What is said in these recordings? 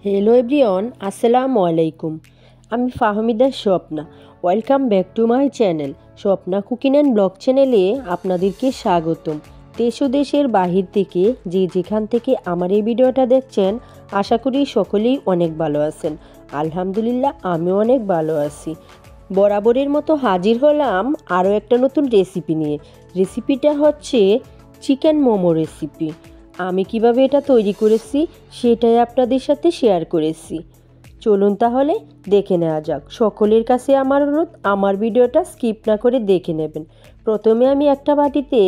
Hello everyone, আসসালামু আলাইকুম। আমি Fahmida Swapna. Welcome back to my channel Swapna cooking and blog চ্যানেলে আপনাদেরকে স্বাগতম। দেশ ও দেশের বাহির থেকে যে যেখান থেকে আমার এই ভিডিওটা দেখছেন, আশা করি সকলেই অনেক ভালো আছেন। আলহামদুলিল্লাহ, আমিও অনেক ভালো আছি। বরাবরের মতো হাজির হলাম আরও একটা নতুন রেসিপি নিয়ে। রেসিপিটা হচ্ছে চিকেন মোমো রেসিপি। আমি কিভাবে এটা তৈরি করেছি সেটাই আপনাদের সাথে শেয়ার করেছি। চলুন তাহলে দেখে নেওয়া যাক। সকলের কাছে আমার অনুরোধ, আমার ভিডিওটা স্কিপ না করে দেখে নেবেন। প্রথমে আমি একটা বাটিতে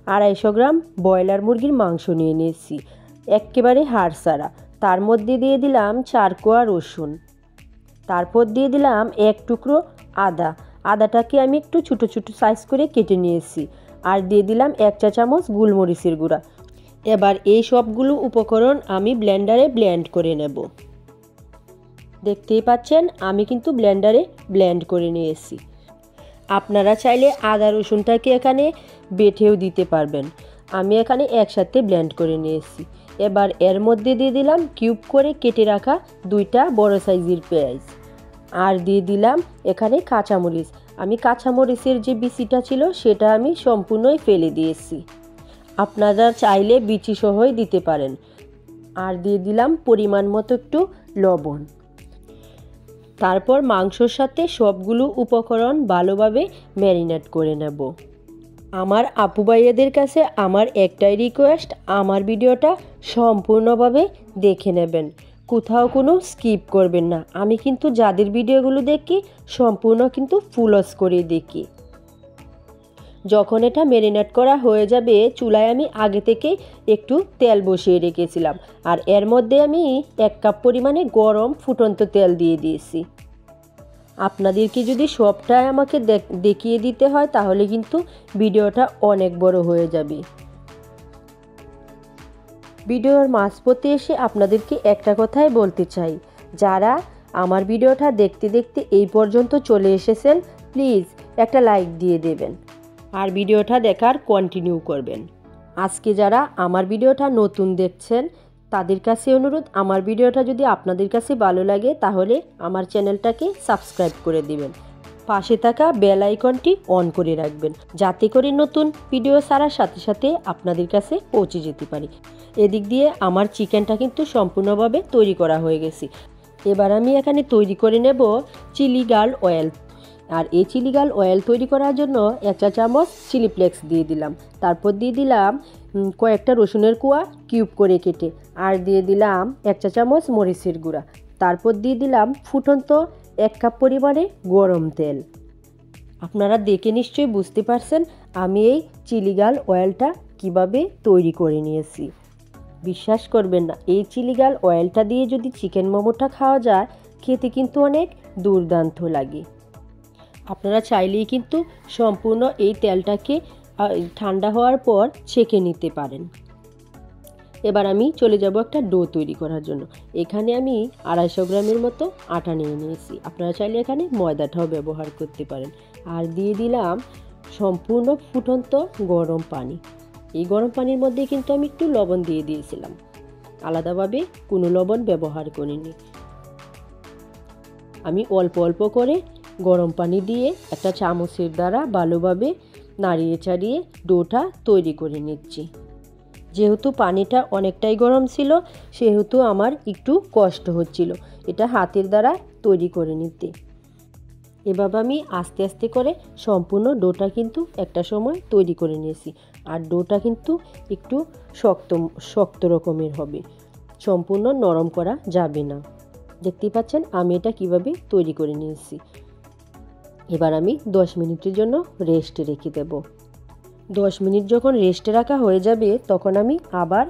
250 গ্রাম ব্রয়লার মুরগির মাংস নিয়ে নিয়েছি, একেবারে হাড় ছাড়া। তার মধ্যে দিয়ে দিলাম 4 কোয়া রসুন, তারপর দিয়ে দিলাম 1 টুকরো আদা। আদাটাকে আমি একটু ছোটো ছোটো সাইজ করে কেটে নিয়েছি। আর দিয়ে দিলাম 1 চা চামচ গোলমরিচের গুঁড়া। এবার এই সবগুলো উপকরণ আমি ব্লেন্ডারে ব্লেন্ড করে নেব। দেখতেই পাচ্ছেন আমি কিন্তু ব্লেন্ডারে ব্লেন্ড করে নিয়েছি। আপনারা চাইলে আদা রসুনটাকে এখানে বেটেও দিতে পারবেন। আমি এখানে একসাথে ব্লেন্ড করে নিয়েছি। এবার এর মধ্যে দিয়ে দিলাম কিউব করে কেটে রাখা 2টা বড় সাইজের পেঁয়াজ। আর দিয়ে দিলাম এখানে কাঁচামরিচ। আমি কাঁচামরিচের যে বিচিটা ছিল সেটা আমি সম্পূর্ণই ফেলে দিয়েছি। আপনারা চাইলে বিচি সহই দিতে পারেন। আর দিয়ে দিলাম পরিমাণ মতো একটু লবণ। তারপর মাংসর সাথে সবগুলো উপকরণ ভালোভাবে ম্যারিনেট করে নেব। আমার আপু ভাইয়াদের কাছে আমার একটাই রিকোয়েস্ট, আমার ভিডিওটা সম্পূর্ণভাবে দেখে নেবেন, কোথাও কোনো স্কিপ করবেন না। আমি কিন্তু যাদের ভিডিওগুলো দেখি সম্পূর্ণ কিন্তু ফুল ওয়াচ করে দেখি। যখন এটা ম্যারিনেট করা হয়ে যাবে, চুলায় আমি আগে থেকে একটু তেল বসিয়ে রেখেছিলাম। আর এর মধ্যে আমি 1 কাপ পরিমাণে গরম ফুটন্ত তেল দিয়ে দিয়েছি। আপনাদেরকে যদি সবটাই আমাকে দেখিয়ে দিতে হয় তাহলে কিন্তু ভিডিওটা অনেক বড় হয়ে যাবে। ভিডিওর মাঝপথে এসে আপনাদেরকে একটা কথাই বলতে চাই, যারা আমার ভিডিওটা দেখতে দেখতে এই পর্যন্ত চলে এসেছেন, প্লিজ একটা লাইক দিয়ে দেবেন আর ভিডিওটা দেখার কন্টিনিউ করবেন। আজকে যারা আমার ভিডিওটা নতুন দেখছেন তাদের কাছে অনুরোধ, আমার ভিডিওটা যদি আপনাদের কাছে ভালো লাগে তাহলে আমার চ্যানেলটাকে সাবস্ক্রাইব করে দিবেন। পাশে থাকা বেল আইকনটি অন করে রাখবেন, যাতে করে নতুন ভিডিও ছাড়ার সাথে সাথে আপনাদের কাছে পৌঁছে যেতে পারি। এদিক দিয়ে আমার চিকেনটা কিন্তু সম্পূর্ণভাবে তৈরি করা হয়ে গেছে। এবার আমি এখানে তৈরি করে নেব চিলি গার্ল অয়েল। আর এই চিলি গার্ল অয়েল তৈরি করার জন্য 1 চা চামচ চিলি ফ্লেক্স দিয়ে দিলাম। তারপর দিয়ে দিলাম কয়েকটা রসুনের কোয়া কিউব করে কেটে। আর দিয়ে দিলাম 1 চা চামচ মরিচের গুঁড়া। তারপর দিয়ে দিলাম ফুটন্ত 1 কাপ পরিমাণে গরম তেল। আপনারা দেখে নিশ্চয়ই বুঝতে পারছেন আমি এই চিলি গার্ল অয়েলটা কিভাবে তৈরি করে নিয়েছি। বিশ্বাস করবেন না, এই চিলি গার্ল অয়েলটা দিয়ে যদি চিকেন মোমোটা খাওয়া যায়, খেতে কিন্তু অনেক দুর্দান্ত লাগে। আপনারা চাইলেই কিন্তু সম্পূর্ণ এই তেলটাকে ঠান্ডা হওয়ার পর ছেঁকে নিতে পারেন। এবার আমি চলে যাব একটা ডো তৈরি করার জন্য। এখানে আমি 250 গ্রামের মতো আটা নিয়ে নিয়েছি। আপনারা চাইলে এখানে ময়দাটাও ব্যবহার করতে পারেন। আর দিয়ে দিলাম সম্পূর্ণ ফুটন্ত গরম পানি। এই গরম পানির মধ্যে কিন্তু আমি একটু লবণ দিয়ে দিয়েছিলাম, আলাদাভাবে কোনো লবণ ব্যবহার করিনি। আমি অল্প অল্প করে গরম পানি দিয়ে একটা চামচের দ্বারা ভালোভাবে নাড়িয়ে চাড়িয়ে ডোটা তৈরি করে নিচ্ছি। যেহেতু পানিটা অনেকটাই গরম ছিল সেহেতু আমার একটু কষ্ট হচ্ছিল এটা হাতের দ্বারা তৈরি করে নিতে। এভাবে আমি আস্তে আস্তে করে সম্পূর্ণ ডোটা কিন্তু একটা সময় তৈরি করে নিয়েছি। আর ডোটা কিন্তু একটু শক্ত শক্ত রকমের হবে, সম্পূর্ণ নরম করা যাবে না। দেখতেই পাচ্ছেন আমি এটা কিভাবে তৈরি করে নিয়েছি। এবার আমি 10 মিনিটের জন্য রেস্টে রেখে দেব। 10 মিনিট যখন রেস্টে রাখা হয়ে যাবে তখন আমি আবার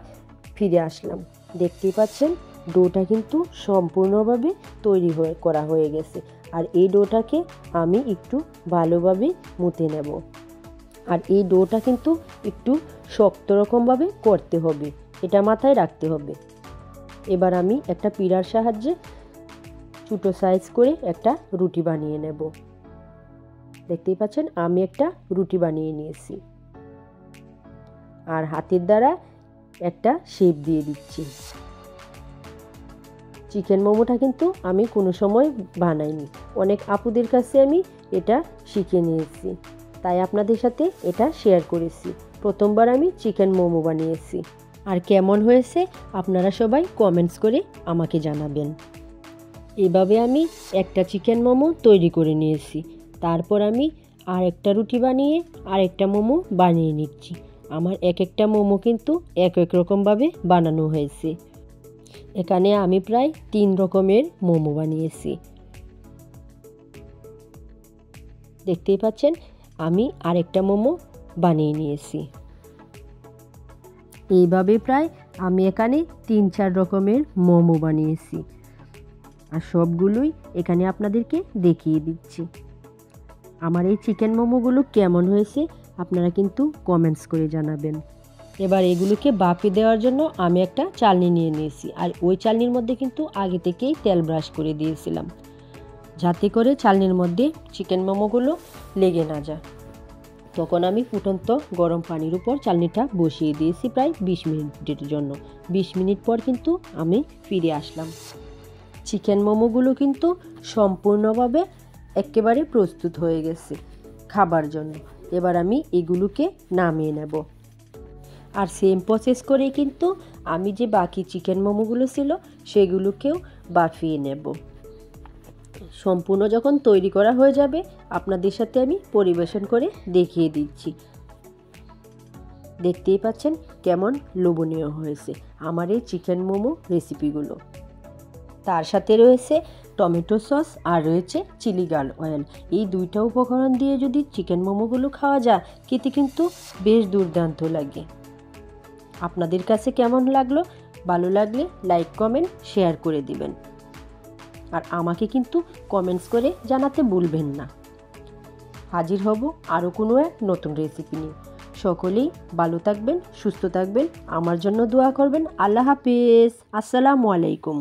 ফিরে আসলাম। দেখতেই পাচ্ছেন ডোটা কিন্তু সম্পূর্ণভাবে তৈরি করা হয়ে গেছে। আর এই ডোটাকে আমি একটু ভালোভাবে মুথে নেব। আর এই ডোটা কিন্তু একটু শক্ত রকমভাবে করতে হবে, এটা মাথায় রাখতে হবে। এবার আমি একটা পিঁড়ার সাহায্যে ছোটো সাইজ করে একটা রুটি বানিয়ে নেব। দেখতেই পাচ্ছেন আমি একটা রুটি বানিয়ে নিয়েছি। আর হাতের দ্বারা একটা শেপ দিয়ে দিচ্ছি। চিকেন মোমোটা কিন্তু আমি কোনো সময় বানাইনি, অনেক আপুদের কাছে আমি এটা শিখে নিয়েছি, তাই আপনাদের সাথে এটা শেয়ার করেছি। প্রথমবার আমি চিকেন মোমো বানিয়েছি, আর কেমন হয়েছে আপনারা সবাই কমেন্টস করে আমাকে জানাবেন। এভাবে আমি একটা চিকেন মোমো তৈরি করে নিয়েছি। তারপর আমি আরেকটা রুটি বানিয়ে আরেকটা মোমো বানিয়ে নিচ্ছি। আমার এক একটা মোমো কিন্তু এক এক রকমভাবে বানানো হয়েছে। এখানে আমি প্রায় 3 রকমের মোমো বানিয়েছি। দেখতেই পাচ্ছেন আমি আরেকটা মোমো বানিয়ে নিয়েছি। এইভাবে প্রায় আমি এখানে 3-4 রকমের মোমো বানিয়েছি, আর সবগুলোই এখানে আপনাদেরকে দেখিয়ে দিচ্ছি। আমার এই চিকেন মোমোগুলো কেমন হয়েছে আপনারা কিন্তু কমেন্টস করে জানাবেন। এবার এগুলোকে বাফে দেওয়ার জন্য আমি একটা চালনি নিয়ে নিয়েছি, আর ওই চালনির মধ্যে কিন্তু আগে থেকেই তেল ব্রাশ করে দিয়েছিলাম, যাতে করে চালনির মধ্যে চিকেন মোমোগুলো লেগে না যায়। তখন আমি ফুটন্ত গরম পানির উপর চালনিটা বসিয়ে দিয়েছি প্রায় 20 মিনিটের জন্য। 20 মিনিট পর কিন্তু আমি ফিরে আসলাম। চিকেন মোমোগুলো কিন্তু সম্পূর্ণভাবে একেবারে প্রস্তুত হয়ে গেছে খাবার জন্য। এবার আমি এগুলোকে নামিয়ে নেব। আর সেম প্রসেস করেই কিন্তু আমি যে বাকি চিকেন মোমোগুলো ছিল সেগুলোকেও বাফিয়ে নেব। সম্পূর্ণ যখন তৈরি করা হয়ে যাবে আপনাদের সাথে আমি পরিবেশন করে দেখিয়ে দিচ্ছি। দেখতেই পাচ্ছেন কেমন লোভনীয় হয়েছে আমার এই চিকেন মোমো রেসিপিগুলো। তার সাথে রয়েছে টমেটো সস আর রয়েছে চিলি গার্ল অয়েল। এই দুইটা উপকরণ দিয়ে যদি চিকেন মোমোগুলো খাওয়া যায় খেতে কিন্তু বেশ দুর্দান্ত লাগে। আপনাদের কাছে কেমন লাগলো? ভালো লাগলে লাইক কমেন্ট শেয়ার করে দিবেন, আর আমাকে কিন্তু কমেন্টস করে জানাতে ভুলবেন না। হাজির হব আরও কোনো এক নতুন রেসিপি নিয়ে। সকলেই ভালো থাকবেন, সুস্থ থাকবেন, আমার জন্য দোয়া করবেন। আল্লাহ হাফেজ, আসসালামু আলাইকুম।